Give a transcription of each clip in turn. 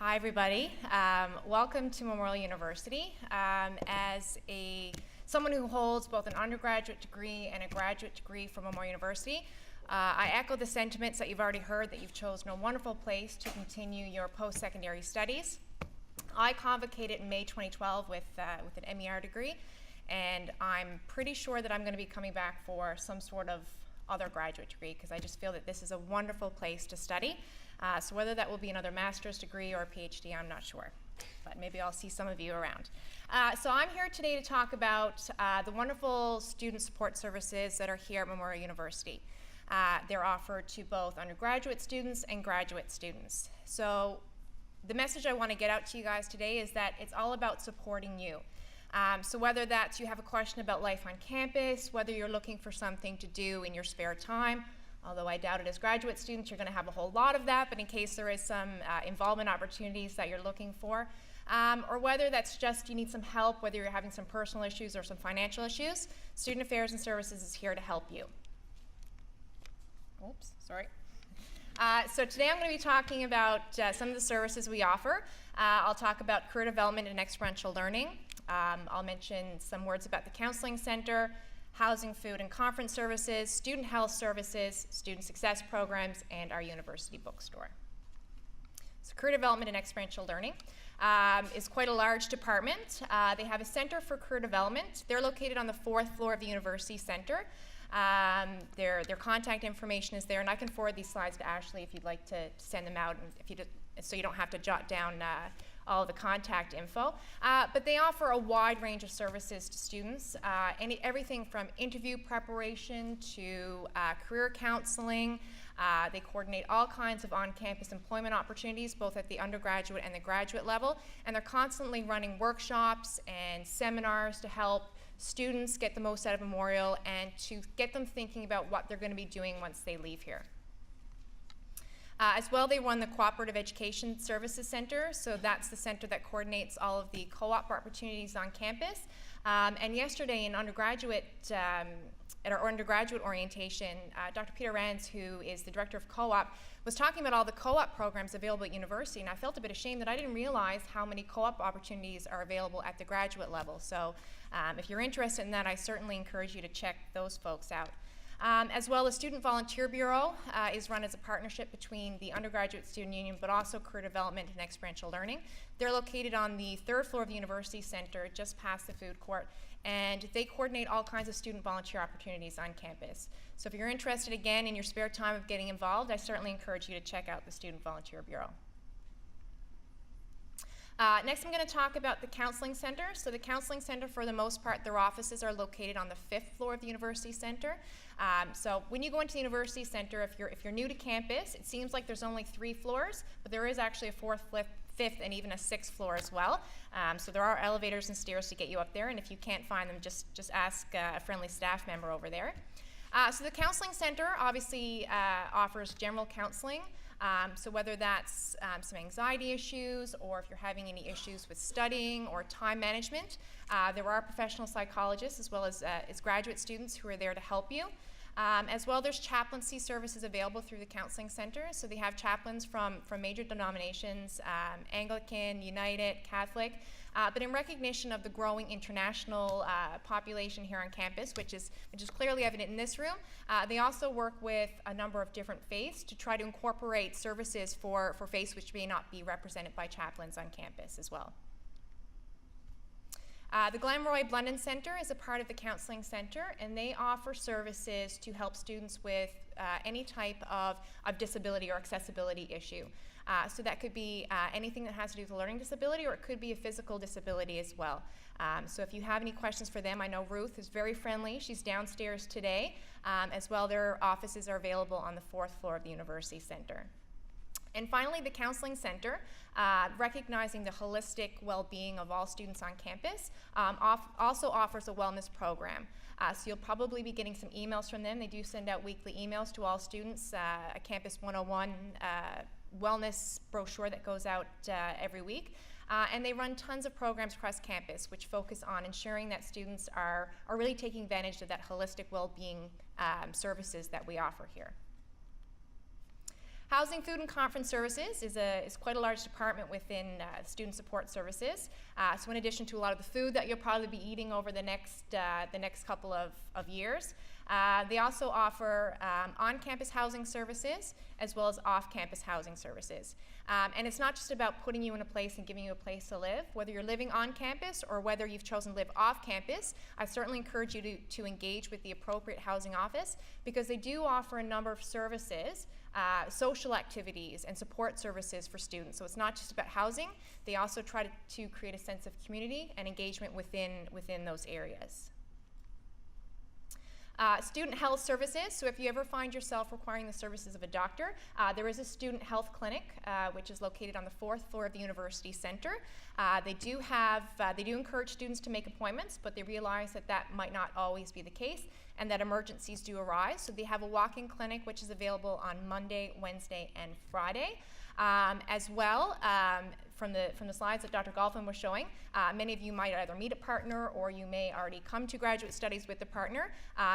Hi everybody, welcome to Memorial University. As someone who holds both an undergraduate degree and a graduate degree from Memorial University, I echo the sentiments that you've already heard that you've chosen a wonderful place to continue your post-secondary studies. I convocated in May 2012 with an MER degree, and I'm pretty sure that I'm going to be coming back for some sort of other graduate degree because I just feel that this is a wonderful place to study. So whether that will be another master's degree or a PhD, I'm not sure, but maybe I'll see some of you around. So I'm here today to talk about the wonderful student support services that are here at Memorial University. They're offered to both undergraduate students and graduate students. So the message I want to get out to you guys today is that it's all about supporting you. So whether that's you have a question about life on campus, whether you're looking for something to do in your spare time, although I doubt it as graduate students you're going to have a whole lot of that, but in case there is some involvement opportunities that you're looking for, or whether that's just you need some help, whether you're having some personal issues or some financial issues, Student Affairs and Services is here to help you. Oops, sorry. So today I'm going to be talking about some of the services we offer. I'll talk about career development and experiential learning. I'll mention some words about the Counseling Center, housing, food, and conference services, student health services, student success programs, and our university bookstore. So career development and experiential learning is quite a large department. They have a center for career development. They're located on the 4th floor of the University Center. Their contact information is there, and I can forward these slides to Ashley if you'd like to send them out, and so you don't have to jot down all of the contact info. But they offer a wide range of services to students, everything from interview preparation to career counseling. They coordinate all kinds of on-campus employment opportunities, both at the undergraduate and the graduate level, and they're constantly running workshops and seminars to help students get the most out of Memorial and to get them thinking about what they're going to be doing once they leave here. As well, they run the Cooperative Education Services Center, so that's the center that coordinates all of the co-op opportunities on campus. And yesterday in undergraduate, at our undergraduate orientation, Dr. Peter Rands, who is the director of co-op, was talking about all the co-op programs available at university, and I felt a bit ashamed that I didn't realize how many co-op opportunities are available at the graduate level. So if you're interested in that, I certainly encourage you to check those folks out. As well, the Student Volunteer Bureau is run as a partnership between the Undergraduate Student Union, but also Career Development and Experiential Learning. They're located on the 3rd floor of the University Center, just past the food court, and they coordinate all kinds of student volunteer opportunities on campus. So if you're interested, again, in your spare time of getting involved, I certainly encourage you to check out the Student Volunteer Bureau. Next, I'm going to talk about the Counseling Center. So the Counseling Center, for the most part, their offices are located on the 5th floor of the University Center. So when you go into the University Center, if you're new to campus, it seems like there's only 3 floors, but there is actually a 4th, 5th, and even a 6th floor as well. So there are elevators and stairs to get you up there, and if you can't find them, just ask a friendly staff member over there. So the Counseling Center obviously offers general counseling. So whether that's some anxiety issues or if you're having any issues with studying or time management, there are professional psychologists as well as graduate students who are there to help you. As well, there's chaplaincy services available through the Counseling Center. So they have chaplains from major denominations, Anglican, United, Catholic. But in recognition of the growing international population here on campus, which is clearly evident in this room, they also work with a number of different faiths to try to incorporate services for faiths which may not be represented by chaplains on campus as well. The Glenroy Blunden Center is a part of the Counseling Center, and they offer services to help students with any type of disability or accessibility issue. So that could be anything that has to do with a learning disability, or it could be a physical disability as well. So if you have any questions for them, I know Ruth is very friendly. She's downstairs today. As well, their offices are available on the 4th floor of the University Center. And finally, the Counseling Center, recognizing the holistic well-being of all students on campus, also offers a wellness program. So you'll probably be getting some emails from them. They do send out weekly emails to all students, a Campus 101 wellness brochure that goes out every week. And they run tons of programs across campus which focus on ensuring that students are really taking advantage of that holistic well-being services that we offer here. Housing, Food, and Conference Services is quite a large department within Student Support Services. So in addition to a lot of the food that you'll probably be eating over the next couple of years, they also offer on-campus housing services as well as off-campus housing services. And it's not just about putting you in a place and giving you a place to live. Whether you're living on campus or whether you've chosen to live off campus, I certainly encourage you to engage with the appropriate housing office, because they do offer a number of services, social activities and support services for students. So it's not just about housing. They also try to create a sense of community and engagement within those areas. Student health services. So if you ever find yourself requiring the services of a doctor, there is a student health clinic which is located on the 4th floor of the University Center. They do encourage students to make appointments, but they realize that might not always be the case and that emergencies do arise. So they have a walk-in clinic which is available on Monday, Wednesday, and Friday. As well, from the slides that Dr. Golfin was showing, many of you might either meet a partner or you may already come to graduate studies with a partner.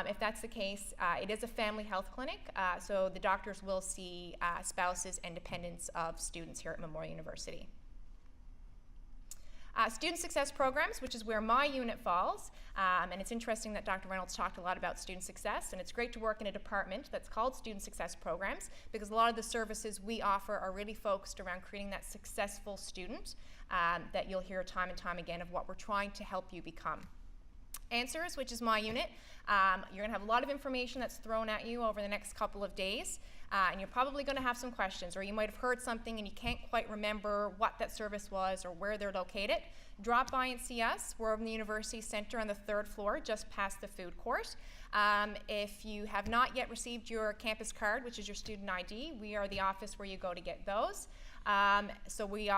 If that's the case, it is a family health clinic, so the doctors will see spouses and dependents of students here at Memorial University. Student success programs, which is where my unit falls, and it's interesting that Dr. Reynolds talked a lot about student success, and it's great to work in a department that's called student success programs, because a lot of the services we offer are really focused around creating that successful student that you'll hear time and time again of what we're trying to help you become. Answers, which is my unit, you're going to have a lot of information that's thrown at you over the next couple of days, and you're probably going to have some questions, or you might have heard something and you can't quite remember what that service was or where they're located. Drop by and see us. We're over in the University Center on the 3rd floor, just past the food court. If you have not yet received your campus card, which is your student ID, we are the office where you go to get those. So we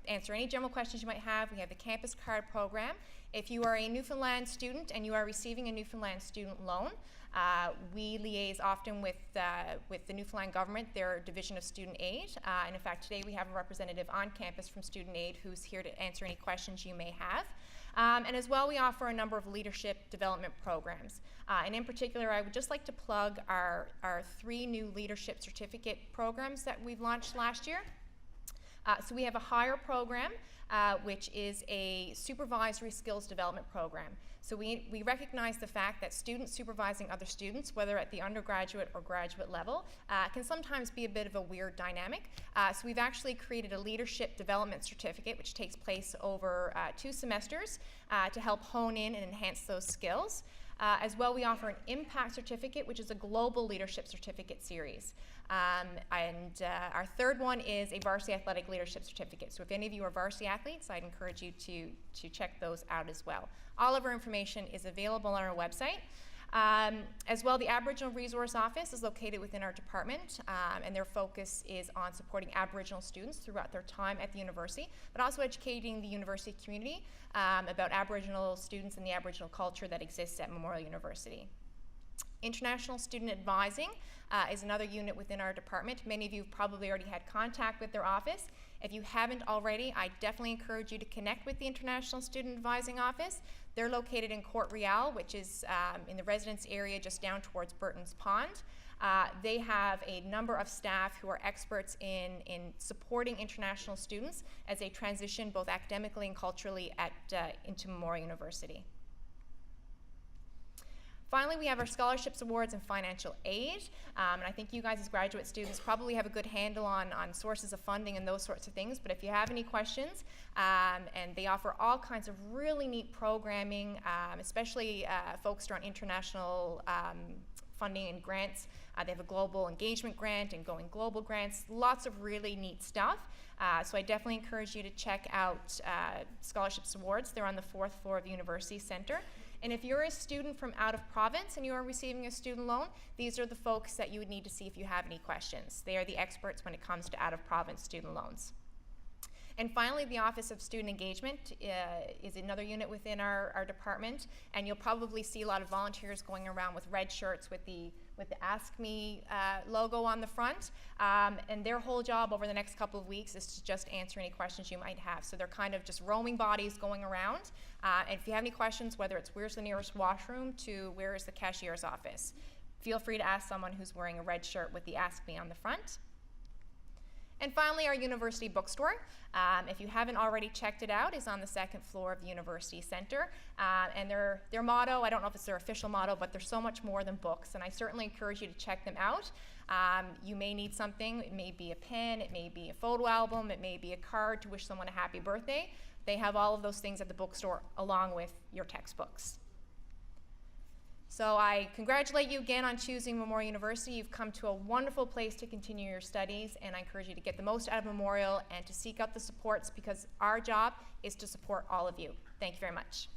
answer any general questions you might have. We have the campus card program. If you are a Newfoundland student and you are receiving a Newfoundland student loan, we liaise often with the Newfoundland government, their Division of Student Aid. And in fact, today we have a representative on campus from Student Aid who's here to answer any questions you may have. And as well, we offer a number of leadership development programs. And in particular, I would just like to plug our 3 new leadership certificate programs that we've launched last year. So we have a higher program, which is a supervisory skills development program. So we recognize the fact that students supervising other students, whether at the undergraduate or graduate level, can sometimes be a bit of a weird dynamic. So we've actually created a leadership development certificate, which takes place over 2 semesters to help hone in and enhance those skills. As well, we offer an impact certificate, which is a global leadership certificate series. Our 3rd one is a varsity athletic leadership certificate. So if any of you are varsity athletes, I'd encourage you to check those out as well. All of our information is available on our website. As well, the Aboriginal Resource Office is located within our department, and their focus is on supporting Aboriginal students throughout their time at the university, but also educating the university community about Aboriginal students and the Aboriginal culture that exists at Memorial University. International Student Advising is another unit within our department. Many of you have probably already had contact with their office. If you haven't already, I definitely encourage you to connect with the International Student Advising Office. They're located in Court Real, which is in the residence area just down towards Burton's Pond. They have a number of staff who are experts in supporting international students as they transition both academically and culturally into Memorial University. Finally, we have our scholarships, awards, and financial aid. And I think you guys as graduate students probably have a good handle on sources of funding and those sorts of things. But if you have any questions, and they offer all kinds of really neat programming, especially focused on international funding and grants. They have a global engagement grant and going global grants, lots of really neat stuff. So I definitely encourage you to check out scholarships, awards. They're on the 4th floor of the University Center. And if you're a student from out of province and you are receiving a student loan, these are the folks that you would need to see if you have any questions. They are the experts when it comes to out of province student loans. And finally, the Office of Student Engagement is another unit within our department, and you'll probably see a lot of volunteers going around with red shirts with the Ask Me logo on the front, and their whole job over the next couple of weeks is to just answer any questions you might have. So they're kind of just roaming bodies going around, and if you have any questions, whether it's where's the nearest washroom to where is the cashier's office, feel free to ask someone who's wearing a red shirt with the Ask Me on the front. And finally, our university bookstore. If you haven't already checked it out, is on the second floor of the University Center. And their motto, I don't know if it's their official motto, but they're so much more than books. And I certainly encourage you to check them out. You may need something. It may be a pen, it may be a photo album, it may be a card to wish someone a happy birthday. They have all of those things at the bookstore along with your textbooks. So I congratulate you again on choosing Memorial University. You've come to a wonderful place to continue your studies, and I encourage you to get the most out of Memorial and to seek out the supports, because our job is to support all of you. Thank you very much.